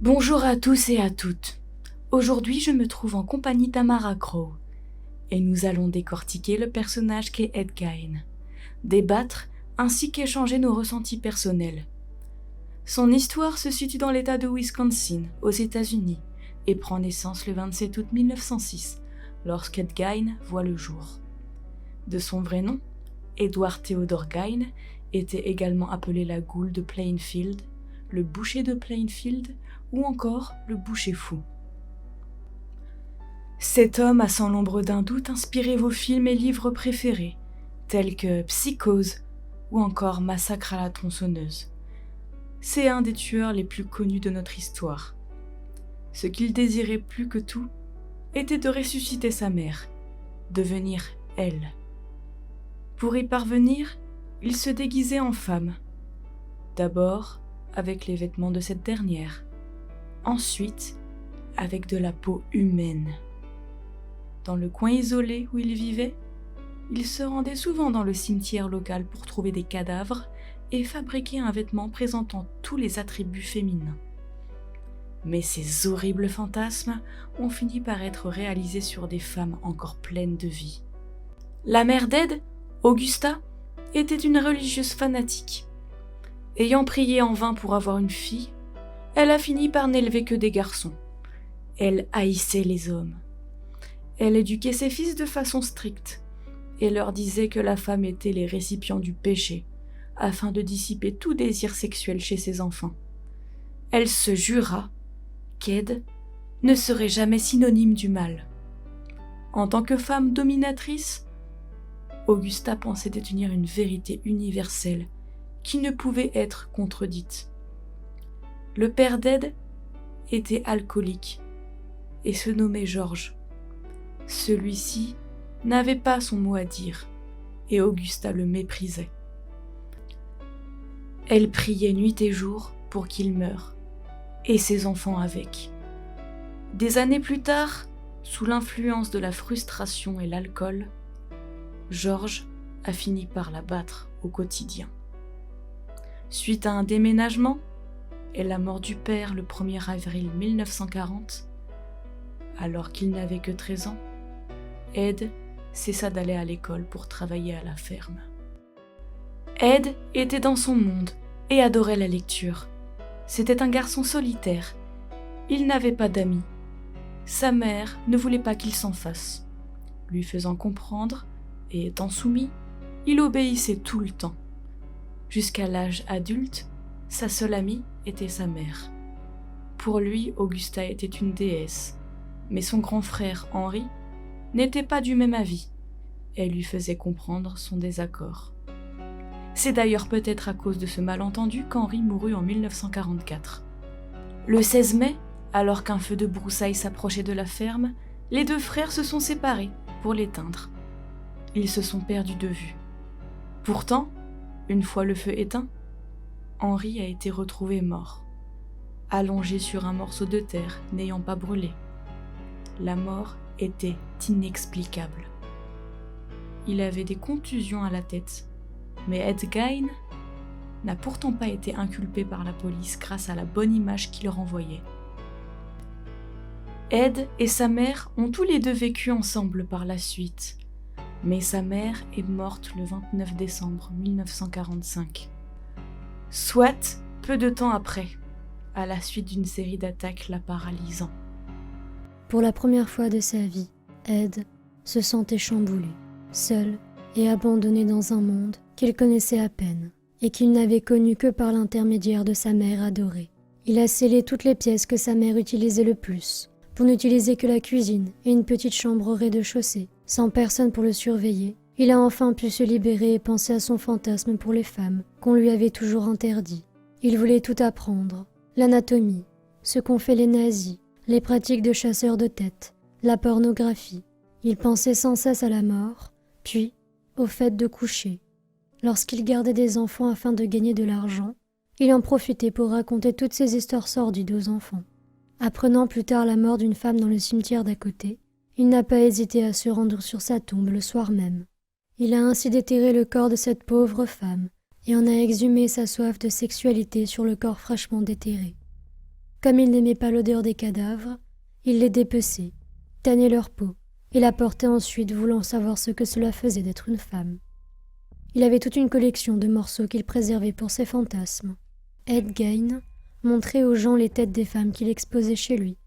Bonjour à tous et à toutes. Aujourd'hui, je me trouve en compagnie d'Amara Crowe et nous allons décortiquer le personnage qu'est Ed Gein, débattre ainsi qu'échanger nos ressentis personnels. Son histoire se situe dans l'État de Wisconsin, aux États-Unis, et prend naissance le 27 août 1906, lorsqu'Ed Gein voit le jour. De son vrai nom, Edward Theodore Gein était également appelé la goule de Plainfield, le boucher de Plainfield ou encore le boucher fou. Cet homme a sans l'ombre d'un doute inspiré vos films et livres préférés, tels que Psychose ou encore Massacre à la tronçonneuse. C'est un des tueurs les plus connus de notre histoire. Ce qu'il désirait plus que tout était de ressusciter sa mère, devenir elle. Pour y parvenir, il se déguisait en femme. D'abord avec les vêtements de cette dernière, ensuite avec de la peau humaine. Dans le coin isolé où il vivait, il se rendait souvent dans le cimetière local pour trouver des cadavres et fabriquer un vêtement présentant tous les attributs féminins. Mais ces horribles fantasmes ont fini par être réalisés sur des femmes encore pleines de vie. La mère d'Ed, Augusta, était une religieuse fanatique. Ayant prié en vain pour avoir une fille, elle a fini par n'élever que des garçons. Elle haïssait les hommes. Elle éduquait ses fils de façon stricte et leur disait que la femme était les récipients du péché, afin de dissiper tout désir sexuel chez ses enfants. Elle se jura qu'Ed ne serait jamais synonyme du mal. En tant que femme dominatrice, Augusta pensait détenir une vérité universelle qui ne pouvait être contredite. Le père d'Ed était alcoolique et se nommait George. Celui-ci n'avait pas son mot à dire et Augusta le méprisait. Elle priait nuit et jour pour qu'il meure, et ses enfants avec. Des années plus tard, sous l'influence de la frustration et l'alcool, George a fini par la battre au quotidien. Suite à un déménagement et la mort du père le 1er avril 1940, alors qu'il n'avait que 13 ans, Ed cessa d'aller à l'école pour travailler à la ferme. Ed était dans son monde et adorait la lecture. C'était un garçon solitaire. Il n'avait pas d'amis. Sa mère ne voulait pas qu'il s'en fasse. Lui faisant comprendre, et étant soumis, il obéissait tout le temps. Jusqu'à l'âge adulte, sa seule amie était sa mère. Pour lui, Augusta était une déesse, mais son grand frère Henri n'était pas du même avis. Elle lui faisait comprendre son désaccord. C'est d'ailleurs peut-être à cause de ce malentendu qu'Henri mourut en 1944. Le 16 mai, alors qu'un feu de broussailles s'approchait de la ferme, les deux frères se sont séparés pour l'éteindre. Ils se sont perdus de vue. Pourtant, une fois le feu éteint, Henri a été retrouvé mort, allongé sur un morceau de terre n'ayant pas brûlé. La mort était inexplicable. Il avait des contusions à la tête, mais Ed Gein n'a pourtant pas été inculpé par la police grâce à la bonne image qu'il renvoyait. Ed et sa mère ont tous les deux vécu ensemble par la suite, mais sa mère est morte le 29 décembre 1945. Soit peu de temps après, à la suite d'une série d'attaques la paralysant. Pour la première fois de sa vie, Ed se sentait chamboulé, seul et abandonné dans un monde qu'il connaissait à peine et qu'il n'avait connu que par l'intermédiaire de sa mère adorée. Il a scellé toutes les pièces que sa mère utilisait le plus, pour n'utiliser que la cuisine et une petite chambre au rez-de-chaussée, sans personne pour le surveiller. Il a enfin pu se libérer et penser à son fantasme pour les femmes qu'on lui avait toujours interdit. Il voulait tout apprendre, l'anatomie, ce qu'ont fait les nazis, les pratiques de chasseurs de tête, la pornographie. Il pensait sans cesse à la mort, puis au fait de coucher. Lorsqu'il gardait des enfants afin de gagner de l'argent, il en profitait pour raconter toutes ces histoires sordides aux enfants. Apprenant plus tard la mort d'une femme dans le cimetière d'à côté, il n'a pas hésité à se rendre sur sa tombe le soir même. Il a ainsi déterré le corps de cette pauvre femme et en a exhumé sa soif de sexualité sur le corps fraîchement déterré. Comme il n'aimait pas l'odeur des cadavres, il les dépeçait, tannait leur peau et la portait ensuite, voulant savoir ce que cela faisait d'être une femme. Il avait toute une collection de morceaux qu'il préservait pour ses fantasmes. Ed Gein montrait aux gens les têtes des femmes qu'il exposait chez lui,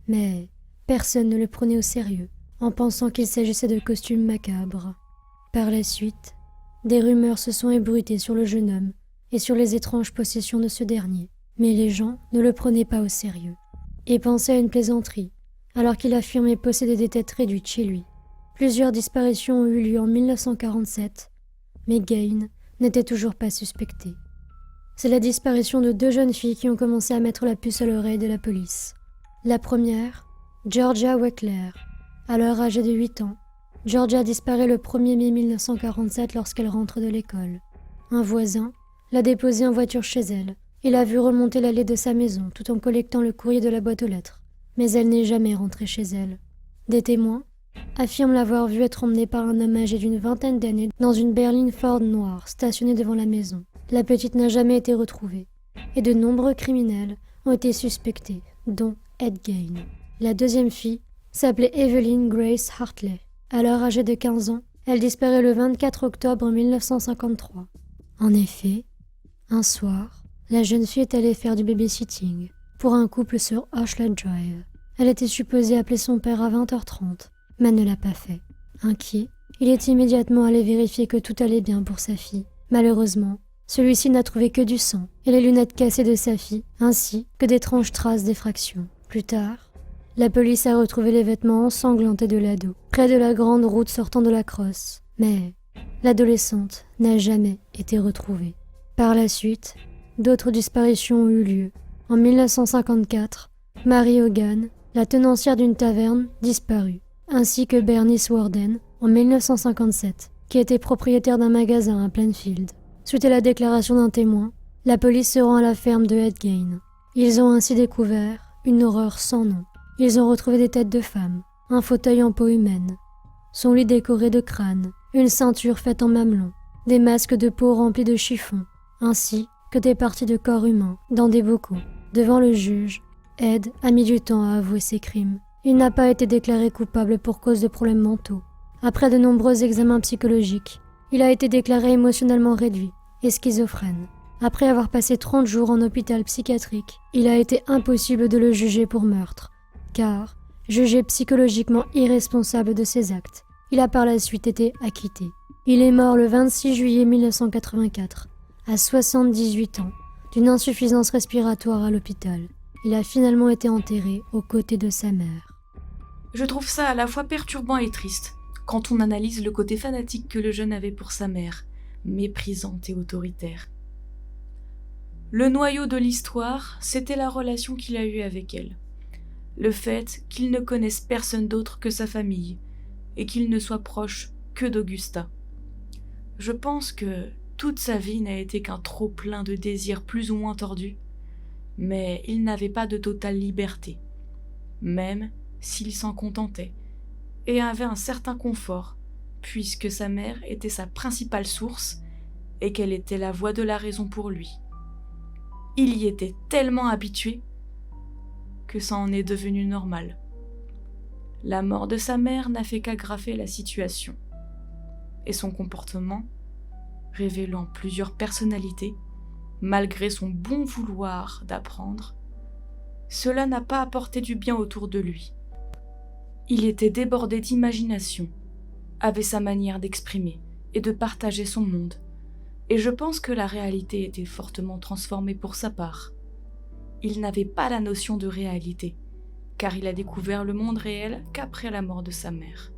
mais personne ne le prenait au sérieux, en pensant qu'il s'agissait de costumes macabres. Par la suite, des rumeurs se sont ébruitées sur le jeune homme et sur les étranges possessions de ce dernier, mais les gens ne le prenaient pas au sérieux et pensaient à une plaisanterie, alors qu'il affirmait posséder des têtes réduites chez lui. Plusieurs disparitions ont eu lieu en 1947, mais Gein n'était toujours pas suspecté. C'est la disparition de 2 jeunes filles qui ont commencé à mettre la puce à l'oreille de la police. La première, Georgia Weckler. Alors âgée de 8 ans, Georgia disparaît le 1er mai 1947 lorsqu'elle rentre de l'école. Un voisin l'a déposée en voiture chez elle et l'a vue remonter l'allée de sa maison tout en collectant le courrier de la boîte aux lettres. Mais elle n'est jamais rentrée chez elle. Des témoins affirment l'avoir vue être emmenée par un homme âgé d'une 20aine d'années dans une berline Ford noire stationnée devant la maison. La petite n'a jamais été retrouvée, et de nombreux criminels ont été suspectés, dont Ed Gein. La deuxième fille s'appelait Evelyn Grace Hartley. Alors âgée de 15 ans, elle disparaît le 24 octobre 1953. En effet, un soir, la jeune fille est allée faire du babysitting pour un couple sur Ashland Drive. Elle était supposée appeler son père à 20h30, mais ne l'a pas fait. Inquiet, il est immédiatement allé vérifier que tout allait bien pour sa fille. Malheureusement, celui-ci n'a trouvé que du sang et les lunettes cassées de sa fille, ainsi que d'étranges traces d'effraction. Plus tard, la police a retrouvé les vêtements ensanglantés de l'ado, près de la grande route sortant de la crosse. Mais l'adolescente n'a jamais été retrouvée. Par la suite, d'autres disparitions ont eu lieu. En 1954, Mary Hogan, la tenancière d'une taverne, disparut, ainsi que Bernice Warden en 1957, qui était propriétaire d'un magasin à Plainfield. Suite à la déclaration d'un témoin, la police se rend à la ferme de Ed Gein. Ils ont ainsi découvert une horreur sans nom. Ils ont retrouvé des têtes de femmes, un fauteuil en peau humaine, son lit décoré de crânes, une ceinture faite en mamelon, des masques de peau remplis de chiffons, ainsi que des parties de corps humains dans des bocaux. Devant le juge, Ed a mis du temps à avouer ses crimes. Il n'a pas été déclaré coupable pour cause de problèmes mentaux. Après de nombreux examens psychologiques, il a été déclaré émotionnellement réduit et schizophrène. Après avoir passé 30 jours en hôpital psychiatrique, il a été impossible de le juger pour meurtre, car jugé psychologiquement irresponsable de ses actes. Il a par la suite été acquitté. Il est mort le 26 juillet 1984, à 78 ans, d'une insuffisance respiratoire à l'hôpital. Il a finalement été enterré aux côtés de sa mère. Je trouve ça à la fois perturbant et triste, quand on analyse le côté fanatique que le jeune avait pour sa mère, méprisante et autoritaire. Le noyau de l'histoire, c'était la relation qu'il a eue avec elle. Le fait qu'il ne connaisse personne d'autre que sa famille, et qu'il ne soit proche que d'Augusta. Je pense que toute sa vie n'a été qu'un trop-plein de désirs plus ou moins tordus, mais il n'avait pas de totale liberté, même s'il s'en contentait, et avait un certain confort, puisque sa mère était sa principale source et qu'elle était la voix de la raison pour lui. Il y était tellement habitué que ça en est devenu normal. La mort de sa mère n'a fait qu'aggraver la situation, et son comportement, révélant plusieurs personnalités, malgré son bon vouloir d'apprendre, cela n'a pas apporté du bien autour de lui. Il était débordé d'imagination, avait sa manière d'exprimer et de partager son monde, et je pense que la réalité était fortement transformée pour sa part. Il n'avait pas la notion de réalité, car il a découvert le monde réel qu'après la mort de sa mère.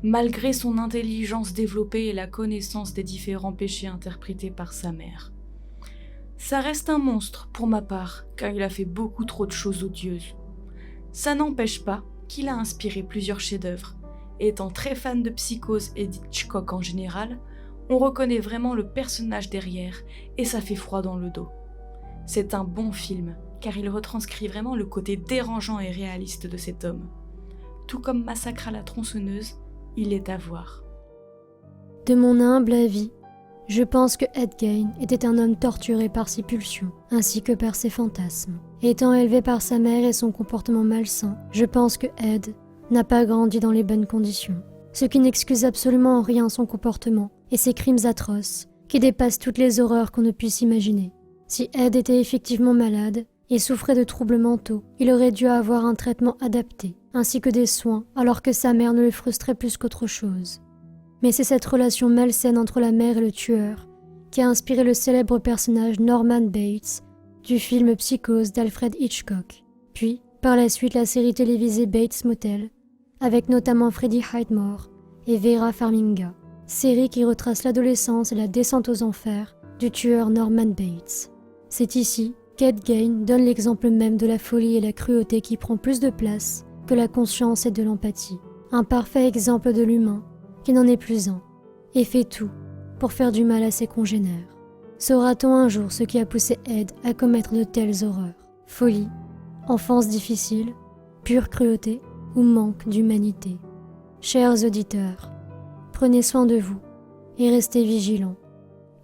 Malgré son intelligence développée et la connaissance des différents péchés interprétés par sa mère. Ça reste un monstre pour ma part, car il a fait beaucoup trop de choses odieuses. Ça n'empêche pas qu'il a inspiré plusieurs chefs-d'œuvre, et étant très fan de Psychose et d'Hitchcock en général, on reconnaît vraiment le personnage derrière, et ça fait froid dans le dos. C'est un bon film, car il retranscrit vraiment le côté dérangeant et réaliste de cet homme. Tout comme Massacre à la tronçonneuse, il est à voir. De mon humble avis, Je pense que Ed Gein était un homme torturé par ses pulsions, ainsi que par ses fantasmes. Étant élevé par sa mère et son comportement malsain, je pense que Ed n'a pas grandi dans les bonnes conditions. Ce qui n'excuse absolument en rien son comportement et ses crimes atroces, qui dépassent toutes les horreurs qu'on ne puisse imaginer. Si Ed était effectivement malade et souffrait de troubles mentaux, il aurait dû avoir un traitement adapté, ainsi que des soins, alors que sa mère ne le frustrait plus qu'autre chose. Mais c'est cette relation malsaine entre la mère et le tueur qui a inspiré le célèbre personnage Norman Bates du film Psychose d'Alfred Hitchcock, puis par la suite la série télévisée Bates Motel, avec notamment Freddie Highmore et Vera Farmiga, série qui retrace l'adolescence et la descente aux enfers du tueur Norman Bates. C'est ici qu'Ed Gein donne l'exemple même de la folie et la cruauté qui prend plus de place que la conscience et de l'empathie. Un parfait exemple de l'humain qui n'en est plus un, et fait tout pour faire du mal à ses congénères. Saura-t-on un jour ce qui a poussé Ed à commettre de telles horreurs? Folie, enfance difficile, pure cruauté ou manque d'humanité? Chers auditeurs, prenez soin de vous et restez vigilants,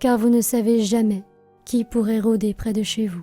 car vous ne savez jamais qui pourrait rôder près de chez vous.